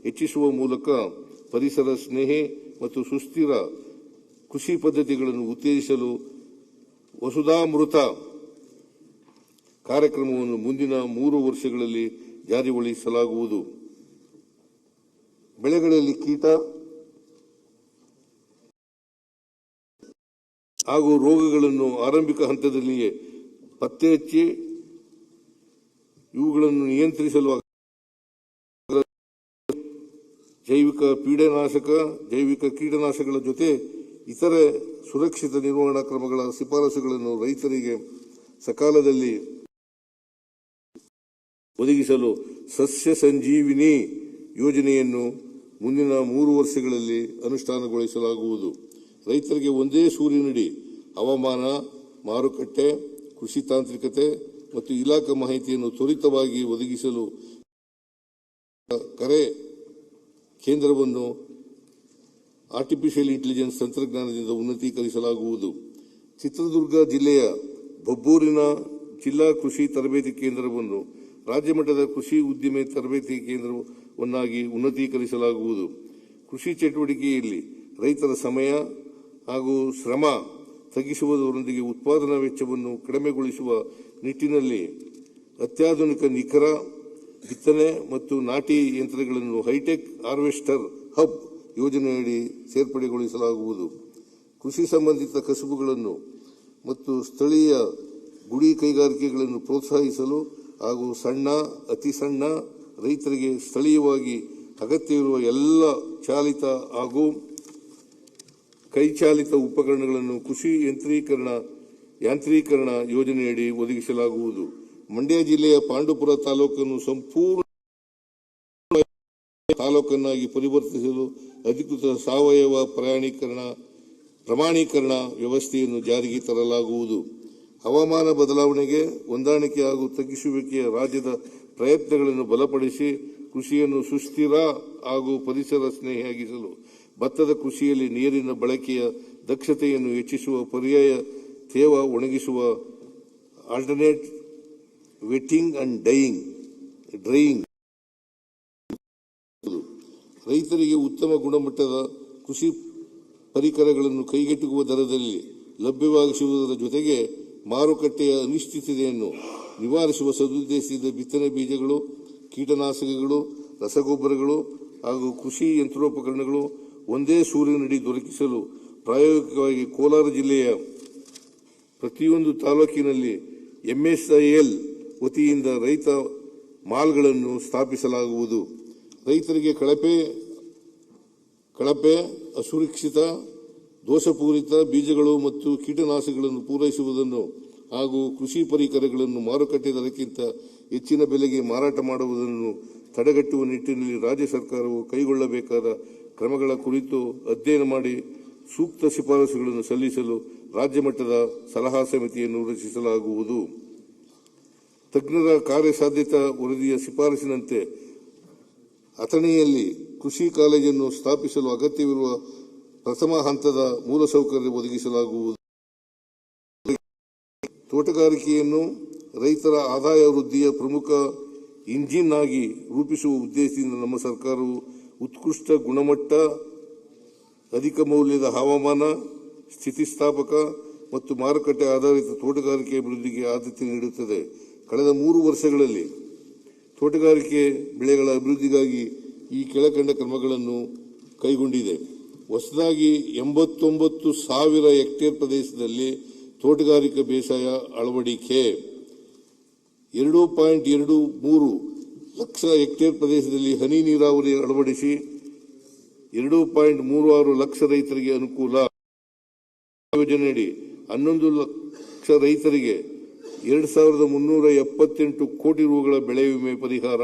ಹೆಚ್ಚಿಸುವ ಮೂಲಕ ಪರಿಸರ ಸ್ನೇಹಿ ಮತ್ತು ಸುಸ್ಥಿರ ಕೃಷಿ ಪದ್ಧತಿಗಳನ್ನು ಉತ್ತೇಜಿಸಲು ವಸುಧಾಮೃತ ಕಾರ್ಯಕ್ರಮವನ್ನು ಮುಂದಿನ 3 ವರ್ಷಗಳಲ್ಲಿ ಜಾರಿಗೊಳಿಸಲಾಗುವುದು. ಬೆಳೆಗಳಲ್ಲಿ ಕೀಟ ಹಾಗೂ ರೋಗಗಳನ್ನು ಆರಂಭಿಕ ಹಂತದಲ್ಲಿಯೇ ಪತ್ತೆ ಹಚ್ಚಿ ಇವುಗಳನ್ನು ನಿಯಂತ್ರಿಸಲು ಜೈವಿಕ ಕೀಟನಾಶಕಗಳ ಜೊತೆ ಇತರೆ ಸುರಕ್ಷಿತ ನಿರ್ವಹಣಾ ಕ್ರಮಗಳ ಶಿಫಾರಸುಗಳನ್ನು ರೈತರಿಗೆ ಸಕಾಲದಲ್ಲಿ ಒದಗಿಸಲು ಸಸ್ಯ ಸಂಜೀವಿನಿ ಯೋಜನೆಯನ್ನು ಮುಂದಿನ 3 ವರ್ಷಗಳಲ್ಲಿ ಅನುಷ್ಠಾನಗೊಳಿಸಲಾಗುವುದು. ರೈತರಿಗೆ ಒಂದೇ ಸೂರಿನಡಿ ಹವಾಮಾನ, ಮಾರುಕಟ್ಟೆ, ಕೃಷಿ ತಾಂತ್ರಿಕತೆ ಮತ್ತು ಇಲಾಖಾ ಮಾಹಿತಿಯನ್ನು ತ್ವರಿತವಾಗಿ ಒದಗಿಸಲು ಕರೆ ಕೇಂದ್ರವನ್ನು ಆರ್ಟಿಫಿಷಿಯಲ್ ಇಂಟೆಲಿಜೆನ್ಸ್ ತಂತ್ರಜ್ಞಾನದಿಂದ ಉನ್ನತೀಕರಿಸಲಾಗುವುದು. ಚಿತ್ರದುರ್ಗ ಜಿಲ್ಲೆಯ ಬಬ್ಬೂರಿನ ಜಿಲ್ಲಾ ಕೃಷಿ ತರಬೇತಿ ಕೇಂದ್ರವನ್ನು ರಾಜ್ಯ ಮಟ್ಟದ ಕೃಷಿ ಉದ್ದಿಮೆ ತರಬೇತಿ ಕೇಂದ್ರವನ್ನಾಗಿ ಉನ್ನತೀಕರಿಸಲಾಗುವುದು. ಕೃಷಿ ಚಟುವಟಿಕೆಯಲ್ಲಿ ರೈತರ ಸಮಯ ಹಾಗೂ ಶ್ರಮ ತಗ್ಗಿಸುವುದರೊಂದಿಗೆ ಉತ್ಪಾದನಾ ವೆಚ್ಚವನ್ನು ಕಡಿಮೆಗೊಳಿಸುವ ನಿಟ್ಟಿನಲ್ಲಿ ಅತ್ಯಾಧುನಿಕ ನಿಖರ ಬಿತ್ತನೆ ಮತ್ತು ನಾಟಿ ಯಂತ್ರಗಳನ್ನು ಹೈಟೆಕ್ ಹಾರ್ವೆಸ್ಟರ್ ಹಬ್ ಯೋಜನೆಯಡಿ ಸೇರ್ಪಡೆಗೊಳಿಸಲಾಗುವುದು. ಕೃಷಿ ಸಂಬಂಧಿತ ಕಸುಬುಗಳನ್ನು ಮತ್ತು ಸ್ಥಳೀಯ ಗುಡಿ ಕೈಗಾರಿಕೆಗಳನ್ನು ಪ್ರೋತ್ಸಾಹಿಸಲು ಹಾಗೂ ಸಣ್ಣ, ಅತಿ ಸಣ್ಣ ರೈತರಿಗೆ ಸ್ಥಳೀಯವಾಗಿ ಅಗತ್ಯವಿರುವ ಎಲ್ಲ ಚಾಲಿತ ಹಾಗೂ ಕೈಚಾಲಿತ ಉಪಕರಣಗಳನ್ನು ಕೃಷಿ ಯಾಂತ್ರೀಕರಣ ಯೋಜನೆಯಡಿ ಒದಗಿಸಲಾಗುವುದು. ಮಂಡ್ಯ ಜಿಲ್ಲೆಯ ಪಾಂಡುಪುರ ತಾಲೂಕನ್ನು ಸಂಪೂರ್ಣ ತಾಲೂಕನ್ನಾಗಿ ಪರಿವರ್ತಿಸಲು ಅಧಿಕೃತ ಸಾವಯವ ಪ್ರಮಾಣೀಕರಣ ವ್ಯವಸ್ಥೆಯನ್ನು ಜಾರಿಗೆ ತರಲಾಗುವುದು. ಹವಾಮಾನ ಬದಲಾವಣೆಗೆ ಹೊಂದಾಣಿಕೆ ಹಾಗೂ ತಗ್ಗಿಸುವಿಕೆಯ ರಾಜ್ಯದ ಪ್ರಯತ್ನಗಳನ್ನು ಬಲಪಡಿಸಿ ಕೃಷಿಯನ್ನು ಸುಸ್ಥಿರ ಹಾಗೂ ಪರಿಸರ ಸ್ನೇಹಿಯಾಗಿಸಲು ಭತ್ತದ ಕೃಷಿಯಲ್ಲಿ ನೀರಿನ ಬಳಕೆಯ ದಕ್ಷತೆಯನ್ನು ಹೆಚ್ಚಿಸುವ ಪರ್ಯಾಯ ತೇವ ಒಣಗಿಸುವ ಆಲ್ಟರ್ನೇಟ್ ವೆಟ್ಟಿಂಗ್ ಅಂಡ್ ಡ್ರೈಯಿಂಗ್ ರೈತರಿಗೆ ಉತ್ತಮ ಗುಣಮಟ್ಟದ ಕೃಷಿ ಪರಿಕರಗಳನ್ನು ಕೈಗೆಟುಕುವ ದರದಲ್ಲಿ ಲಭ್ಯವಾಗಿಸುವುದರ ಜೊತೆಗೆ ಮಾರುಕಟ್ಟೆಯ ಅನಿಶ್ಚಿತತೆಯನ್ನು ನಿವಾರಿಸುವ ಸದುದ್ದೇಶದಿಂದ ಬಿತ್ತನೆ ಬೀಜಗಳು, ಕೀಟನಾಶಕಗಳು, ರಸಗೊಬ್ಬರಗಳು ಹಾಗೂ ಕೃಷಿ ಯಂತ್ರೋಪಕರಣಗಳು ಒಂದೇ ಸೂರಿನಡಿ ದೊರಕಿಸಲು ಪ್ರಾಯೋಗಿಕವಾಗಿ ಕೋಲಾರ ಜಿಲ್ಲೆಯ ಪ್ರತಿಯೊಂದು ತಾಲೂಕಿನಲ್ಲಿ ಎಂಎಸ್ಐಎಲ್ ವತಿಯಿಂದ ರೈತ ಮಾಲ್ಗಳನ್ನು ಸ್ಥಾಪಿಸಲಾಗುವುದು. ರೈತರಿಗೆ ಕಳಪೆ, ಅಸುರಕ್ಷಿತ, ದೋಷಪೂರಿತ ಬೀಜಗಳು ಮತ್ತು ಕೀಟನಾಶಕಗಳನ್ನು ಪೂರೈಸುವುದನ್ನು ಹಾಗೂ ಕೃಷಿ ಪರಿಕರಗಳನ್ನು ಮಾರುಕಟ್ಟೆ ದರಕ್ಕಿಂತ ಹೆಚ್ಚಿನ ಬೆಲೆಗೆ ಮಾರಾಟ ಮಾಡುವುದನ್ನು ತಡೆಗಟ್ಟುವ ನಿಟ್ಟಿನಲ್ಲಿ ರಾಜ್ಯ ಸರ್ಕಾರವು ಕೈಗೊಳ್ಳಬೇಕಾದ ಕ್ರಮಗಳ ಕುರಿತು ಅಧ್ಯಯನ ಮಾಡಿ ಸೂಕ್ತ ಶಿಫಾರಸುಗಳನ್ನು ಸಲ್ಲಿಸಲು ರಾಜ್ಯ ಮಟ್ಟದ ಸಲಹಾ ಸಮಿತಿಯನ್ನು ರಚಿಸಲಾಗುವುದು. ತಜ್ಞರ ಕಾರ್ಯಸಾಧ್ಯತಾ ವರದಿಯ ಶಿಫಾರಸಿನಂತೆ ಅಥಣಿಯಲ್ಲಿ ಕೃಷಿ ಕಾಲೇಜನ್ನು ಸ್ಥಾಪಿಸಲು ಅಗತ್ಯವಿರುವ ಪ್ರಥಮ ಹಂತದ ಮೂಲಸೌಕರ್ಯ ಒದಗಿಸಲಾಗುವುದು. ತೋಟಗಾರಿಕೆಯನ್ನು ರೈತರ ಆದಾಯ ವೃದ್ಧಿಯ ಪ್ರಮುಖ ಇಂಜಿನ್ ಆಗಿ ರೂಪಿಸುವ ಉದ್ದೇಶದಿಂದ ನಮ್ಮ ಸರ್ಕಾರವು ಉತ್ಕೃಷ್ಟ ಗುಣಮಟ್ಟ, ಅಧಿಕ ಮೌಲ್ಯದ ಹವಾಮಾನ ಸ್ಥಿತಿಸ್ಥಾಪಕ ಮತ್ತು ಮಾರುಕಟ್ಟೆ ಆಧಾರಿತ ತೋಟಗಾರಿಕೆ ಅಭಿವೃದ್ಧಿಗೆ ಆದ್ಯತೆ ನೀಡುತ್ತದೆ. ಕಳೆದ 3 ವರ್ಷಗಳಲ್ಲಿ ತೋಟಗಾರಿಕೆ ಬೆಳೆಗಳ ಅಭಿವೃದ್ಧಿಗಾಗಿ ಈ ಕೆಳಕಂಡ ಕ್ರಮಗಳನ್ನು ಕೈಗೊಂಡಿದೆ. ಹೊಸದಾಗಿ 89,000 ಹೆಕ್ಟೇರ್ ಪ್ರದೇಶದಲ್ಲಿ ತೋಟಗಾರಿಕಾ ಬೇಸಾಯ ಅಳವಡಿಕೆ, 2.23 ಲಕ್ಷ ಹೆಕ್ಟೇರ್ ಪ್ರದೇಶದಲ್ಲಿ ಹನಿ ನೀರಾವರಿ ಅಳವಡಿಸಿ 2.36 ಲಕ್ಷ ರೈತರಿಗೆ ಅನುಕೂಲ. ಯೋಜನೆಯಡಿ 11 ಲಕ್ಷ ರೈತರಿಗೆ 2,378 ಕೋಟಿ ರೂಗಳ ಬೆಳೆ ವಿಮೆ ಪರಿಹಾರ,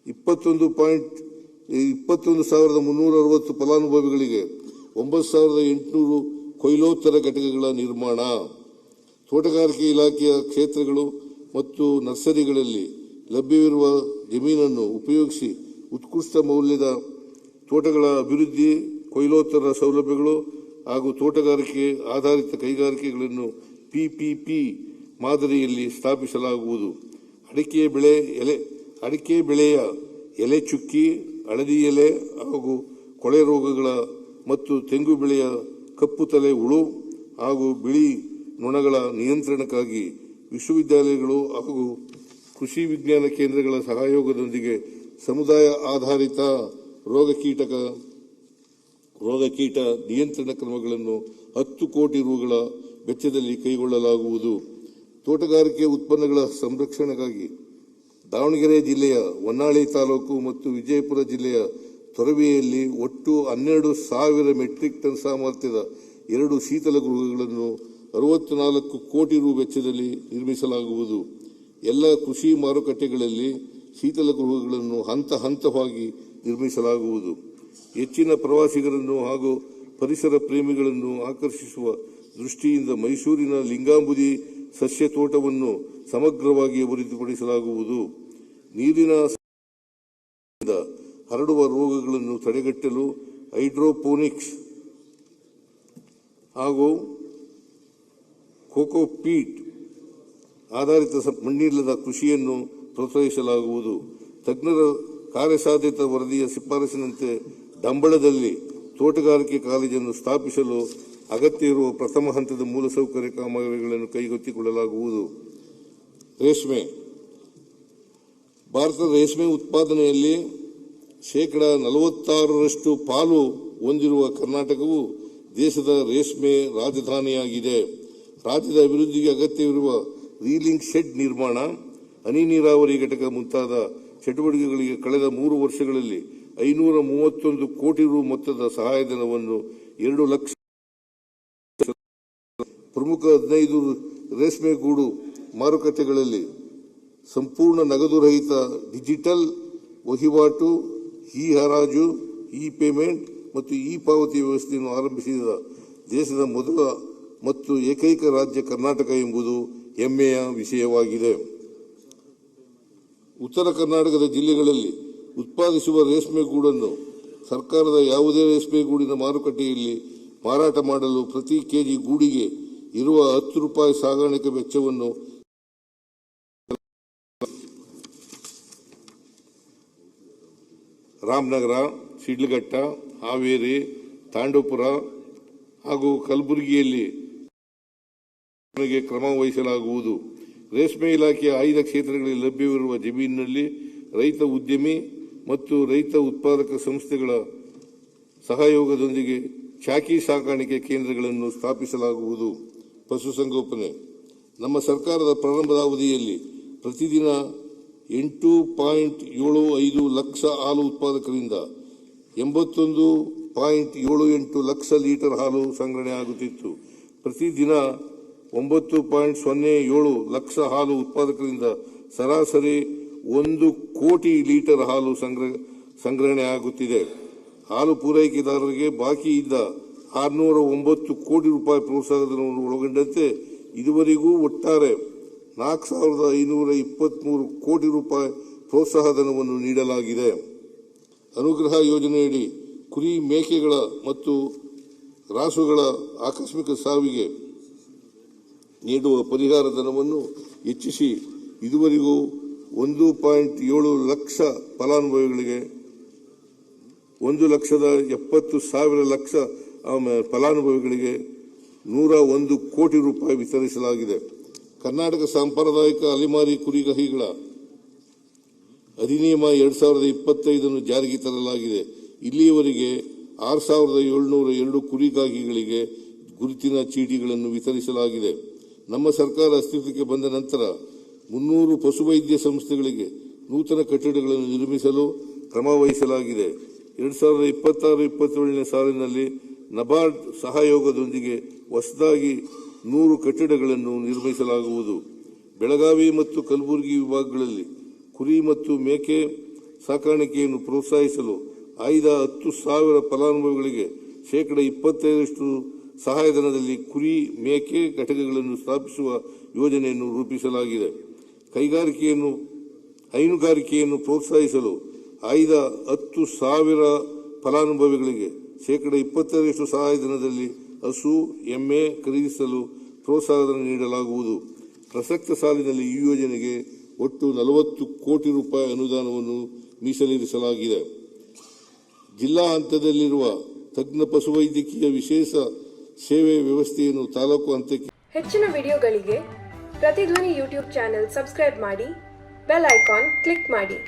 21,360 ಫಲಾನುಭವಿಗಳಿಗೆ 9,800 ಕೊಯ್ಲೋತ್ತರ ಘಟಕಗಳ ನಿರ್ಮಾಣ. ತೋಟಗಾರಿಕೆ ಇಲಾಖೆಯ ಕ್ಷೇತ್ರಗಳು ಮತ್ತು ನರ್ಸರಿಗಳಲ್ಲಿ ಲಭ್ಯವಿರುವ ಜಮೀನನ್ನು ಉಪಯೋಗಿಸಿ ಉತ್ಕೃಷ್ಟ ಮೌಲ್ಯದ ತೋಟಗಳ ಅಭಿವೃದ್ಧಿ, ಕೊಯ್ಲೋತ್ತರ ಸೌಲಭ್ಯಗಳು ಹಾಗೂ ತೋಟಗಾರಿಕೆ ಆಧಾರಿತ ಕೈಗಾರಿಕೆಗಳನ್ನು ಪಿಪಿಪಿ ಮಾದರಿಯಲ್ಲಿ ಸ್ಥಾಪಿಸಲಾಗುವುದು. ಅಡಿಕೆ ಬೆಳೆಯ ಎಲೆ ಚುಕ್ಕಿ, ಹಳದಿ ಎಲೆ ಹಾಗೂ ಕೊಳೆ ರೋಗಗಳ ಮತ್ತು ತೆಂಗು ಬೆಳೆಯ ಕಪ್ಪು ತಲೆ ಹುಳು ಹಾಗೂ ಬಿಳಿ ನೊಣಗಳ ನಿಯಂತ್ರಣಕ್ಕಾಗಿ ವಿಶ್ವವಿದ್ಯಾಲಯಗಳು ಹಾಗೂ ಕೃಷಿ ವಿಜ್ಞಾನ ಕೇಂದ್ರಗಳ ಸಹಯೋಗದೊಂದಿಗೆ ಸಮುದಾಯ ಆಧಾರಿತ ರೋಗಕೀಟ ನಿಯಂತ್ರಣ ಕ್ರಮಗಳನ್ನು 10 ಕೋಟಿ ರುಗಳ ವೆಚ್ಚದಲ್ಲಿ ಕೈಗೊಳ್ಳಲಾಗುವುದು. ತೋಟಗಾರಿಕೆ ಉತ್ಪನ್ನಗಳ ಸಂರಕ್ಷಣೆಗಾಗಿ ದಾವಣಗೆರೆ ಜಿಲ್ಲೆಯ ಹೊನ್ನಾಳಿ ತಾಲೂಕು ಮತ್ತು ವಿಜಯಪುರ ಜಿಲ್ಲೆಯ ತೊರವೆಯಲ್ಲಿ ಒಟ್ಟು 12,000 ಮೆಟ್ರಿಕ್ ಟನ್ ಸಾಮರ್ಥ್ಯದ 2 ಶೀತಲ ಗೃಹಗಳನ್ನು 64 ಕೋಟಿ ರು ವೆಚ್ಚದಲ್ಲಿ ನಿರ್ಮಿಸಲಾಗುವುದು. ಎಲ್ಲ ಕೃಷಿ ಮಾರುಕಟ್ಟೆಗಳಲ್ಲಿ ಶೀತಲ ಗೃಹಗಳನ್ನು ಹಂತ ಹಂತವಾಗಿ ನಿರ್ಮಿಸಲಾಗುವುದು. ಹೆಚ್ಚಿನ ಪ್ರವಾಸಿಗರನ್ನು ಹಾಗೂ ಪರಿಸರ ಪ್ರೇಮಿಗಳನ್ನು ಆಕರ್ಷಿಸುವ ದೃಷ್ಟಿಯಿಂದ ಮೈಸೂರಿನ ಲಿಂಗಾಂಬುದಿ ಸಸ್ಯ ತೋಟವನ್ನು ಸಮಗ್ರವಾಗಿ ಅಭಿವೃದ್ಧಿಪಡಿಸಲಾಗುವುದು. ನೀರಿನ ಹರಡುವ ರೋಗಗಳನ್ನು ತಡೆಗಟ್ಟಲು ಹೈಡ್ರೋಪೋನಿಕ್ಸ್ ಹಾಗೂ ಕೋಕೋಪೀಟ್ ಆಧಾರಿತ ಮಣ್ಣಿಲ್ಲದ ಕೃಷಿಯನ್ನು ಪ್ರೋತ್ಸಾಹಿಸಲಾಗುವುದು. ತಜ್ಞರ ಕಾರ್ಯಸಾಧ್ಯತಾ ವರದಿಯ ಶಿಫಾರಸಿನಂತೆ ಡಂಬಳದಲ್ಲಿ ತೋಟಗಾರಿಕೆ ಕಾಲೇಜನ್ನು ಸ್ಥಾಪಿಸಲು ಅಗತ್ಯ ಇರುವ ಪ್ರಥಮ ಹಂತದ ಮೂಲಸೌಕರ್ಯ ಕಾಮಗಾರಿಗಳನ್ನು ಕೈಗೆತ್ತಿಕೊಳ್ಳಲಾಗುವುದು. ರೇಷ್ಮೆ. ಭಾರತದ ರೇಷ್ಮೆ ಉತ್ಪಾದನೆಯಲ್ಲಿ 46% ಪಾಲು ಹೊಂದಿರುವ ಕರ್ನಾಟಕವು ದೇಶದ ರೇಷ್ಮೆ ರಾಜಧಾನಿಯಾಗಿದೆ. ರಾಜ್ಯದ ಅಭಿವೃದ್ಧಿಗೆ ಅಗತ್ಯವಿರುವ ರೀಲಿಂಗ್ ಶೆಡ್ ನಿರ್ಮಾಣ, ಹನಿ ನೀರಾವರಿ ಘಟಕ ಮುಂತಾದ ಚಟುವಟಿಕೆಗಳಿಗೆ ಕಳೆದ 3 ವರ್ಷಗಳಲ್ಲಿ 531 ಕೋಟಿ ರು ಮೊತ್ತದ ಸಹಾಯಧನವನ್ನು 2 ಲಕ್ಷ ಪ್ರಮುಖ 15 ರೇಷ್ಮೆಗೂಡು ಮಾರುಕಟ್ಟೆಗಳಲ್ಲಿ ಸಂಪೂರ್ಣ ನಗದು ರಹಿತ ಡಿಜಿಟಲ್ ವಹಿವಾಟು, ಇ ಹರಾಜು, ಇ ಪೇಮೆಂಟ್ ಮತ್ತು ಇ ಪಾವತಿ ವ್ಯವಸ್ಥೆಯನ್ನು ಆರಂಭಿಸಿದ ದೇಶದ ಮೊದಲ ಮತ್ತು ಏಕೈಕ ರಾಜ್ಯ ಕರ್ನಾಟಕ ಎಂಬುದು ಹೆಮ್ಮೆಯ ವಿಷಯವಾಗಿದೆ. ಉತ್ತರ ಕರ್ನಾಟಕದ ಜಿಲ್ಲೆಗಳಲ್ಲಿ ಉತ್ಪಾದಿಸುವ ರೇಷ್ಮೆಗೂಡನ್ನು ಸರ್ಕಾರದ ಯಾವುದೇ ರೇಷ್ಮೆಗೂಡಿನ ಮಾರುಕಟ್ಟೆಯಲ್ಲಿ ಮಾರಾಟ ಮಾಡಲು ಪ್ರತಿ ಕೆಜಿ ಗೂಡಿಗೆ ಇರುವ 10 ರೂಪಾಯಿ ಸಾಗಾಣಿಕೆ ವೆಚ್ಚವನ್ನು ರಾಮನಗರ, ಶಿಡ್ಲಘಟ್ಟ, ಹಾವೇರಿ, ತಾಂಡವಪುರ ಹಾಗೂ ಕಲಬುರಗಿಯಲ್ಲಿ ಕ್ರಮ ವಹಿಸಲಾಗುವುದು. ರೇಷ್ಮೆ ಇಲಾಖೆಯ ಆಯ್ದ ಕ್ಷೇತ್ರಗಳಲ್ಲಿ ಲಭ್ಯವಿರುವ ಜಮೀನಿನಲ್ಲಿ ರೈತ ಉದ್ಯಮಿ ಮತ್ತು ರೈತ ಉತ್ಪಾದಕ ಸಂಸ್ಥೆಗಳ ಸಹಯೋಗದೊಂದಿಗೆ ಚಾಕಿ ಸಾಕಾಣಿಕೆ ಕೇಂದ್ರಗಳನ್ನು ಸ್ಥಾಪಿಸಲಾಗುವುದು. ಪಶುಸಂಗೋಪನೆ. ನಮ್ಮ ಸರ್ಕಾರದ ಪ್ರಾರಂಭದ ಅವಧಿಯಲ್ಲಿ ಪ್ರತಿದಿನ 8.75 ಲಕ್ಷ ಹಾಲು ಉತ್ಪಾದಕರಿಂದ 81.78 ಲಕ್ಷ ಲೀಟರ್ ಹಾಲು ಸಂಗ್ರಹಣೆ ಆಗುತ್ತಿತ್ತು. ಪ್ರತಿದಿನ 9.07 ಲಕ್ಷ ಹಾಲು ಉತ್ಪಾದಕರಿಂದ ಸರಾಸರಿ 1 ಕೋಟಿ ಲೀಟರ್ ಹಾಲು ಸಂಗ್ರಹಣೆ ಆಗುತ್ತಿದೆ. ಹಾಲು ಪೂರೈಕೆದಾರರಿಗೆ ಬಾಕಿ ಇದ್ದ 609 ಕೋಟಿ ರೂಪಾಯಿ ಪ್ರೋತ್ಸಾಹಧನವನ್ನು ಒಳಗೊಂಡಂತೆ ಇದುವರೆಗೂ ಒಟ್ಟಾರೆ 4,523 ಕೋಟಿ ರೂಪಾಯಿ ಪ್ರೋತ್ಸಾಹಧನವನ್ನು ನೀಡಲಾಗಿದೆ. ಅನುಗ್ರಹ ಯೋಜನೆಯಡಿ ಕುರಿ, ಮೇಕೆಗಳ ಮತ್ತು ರಾಸುಗಳ ಆಕಸ್ಮಿಕ ಸಾವಿಗೆ ನೀಡುವ ಪರಿಹಾರ ಧನವನ್ನು ಹೆಚ್ಚಿಸಿ ಇದುವರೆಗೂ 1.7 ಲಕ್ಷ ಫಲಾನುಭವಿಗಳಿಗೆ 1,70,000 ಫಲಾನುಭವಿಗಳಿಗೆ 101 ಕೋಟಿ ರೂಪಾಯಿ ವಿತರಿಸಲಾಗಿದೆ. ಕರ್ನಾಟಕ ಸಾಂಪ್ರದಾಯಿಕ ಅಲೆಮಾರಿ ಕುರಿಗಾಹಿಗಳ ಅಧಿನಿಯಮ 2025 ಜಾರಿಗೆ ತರಲಾಗಿದೆ. ಇಲ್ಲಿಯವರೆಗೆ 6,702 ಕುರಿಗಾಹಿಗಳಿಗೆ ಗುರುತಿನ ಚೀಟಿಗಳನ್ನು ವಿತರಿಸಲಾಗಿದೆ. ನಮ್ಮ ಸರ್ಕಾರ ಅಸ್ತಿತ್ವಕ್ಕೆ ಬಂದ ನಂತರ 300 ಪಶುವೈದ್ಯ ಸಂಸ್ಥೆಗಳಿಗೆ ನೂತನ ಕಟ್ಟಡಗಳನ್ನು ನಿರ್ಮಿಸಲು ಕ್ರಮ ವಹಿಸಲಾಗಿದೆ. 2026-27ನೇ ಸಾಲಿನಲ್ಲಿ ನಬಾರ್ಡ್ ಸಹಯೋಗದೊಂದಿಗೆ ಹೊಸದಾಗಿ 100 ಕಟ್ಟಡಗಳನ್ನು ನಿರ್ಮಿಸಲಾಗುವುದು. ಬೆಳಗಾವಿ ಮತ್ತು ಕಲಬುರಗಿ ವಿಭಾಗಗಳಲ್ಲಿ ಕುರಿ ಮತ್ತು ಮೇಕೆ ಸಾಕಾಣಿಕೆಯನ್ನು ಪ್ರೋತ್ಸಾಹಿಸಲು ಆಯ್ದ 10,000 ಫಲಾನುಭವಿಗಳಿಗೆ 25% ಸಹಾಯಧನದಲ್ಲಿ ಕುರಿ, ಮೇಕೆ ಘಟಕಗಳನ್ನು ಸ್ಥಾಪಿಸುವ ಯೋಜನೆಯನ್ನು ರೂಪಿಸಲಾಗಿದೆ. ಹೈನುಗಾರಿಕೆಯನ್ನು ಪ್ರೋತ್ಸಾಹಿಸಲು ಆಯ್ದ 10,000 ಫಲಾನುಭವಿಗಳಿಗೆ 25% ಸಹಾಯಧನದಲ್ಲಿ ಹಸು, ಎಮ್ಮೆ ಖರೀದಿಸಲು ಪ್ರೋತ್ಸಾಹಧನ ನೀಡಲಾಗುವುದು. ಪ್ರಸಕ್ತ ಸಾಲಿನಲ್ಲಿ ಈ ಯೋಜನೆಗೆ ಒಟ್ಟು 40 ಕೋಟಿ ರೂಪಾಯಿ ಅನುದಾನವನ್ನು ಮೀಸಲಿರಿಸಲಾಗಿದೆ. ಜಿಲ್ಲಾ ಹಂತದಲ್ಲಿರುವ ತಜ್ಞ ಪಶುವೈದ್ಯಕೀಯ ವಿಶೇಷ ಸೇವೆ ವ್ಯವಸ್ಥೆಯನ್ನು ತಾಲೂಕು ಹಂತಕ್ಕೆ. ಹೆಚ್ಚಿನ ವಿಡಿಯೋಗಳಿಗೆ ಪ್ರತಿಧ್ವನಿ ಯೂಟ್ಯೂಬ್ ಚಾನೆಲ್ ಸಬ್ಸ್ಕ್ರೈಬ್ ಮಾಡಿ, ಬೆಲ್ ಐಕಾನ್ ಕ್ಲಿಕ್ ಮಾಡಿ.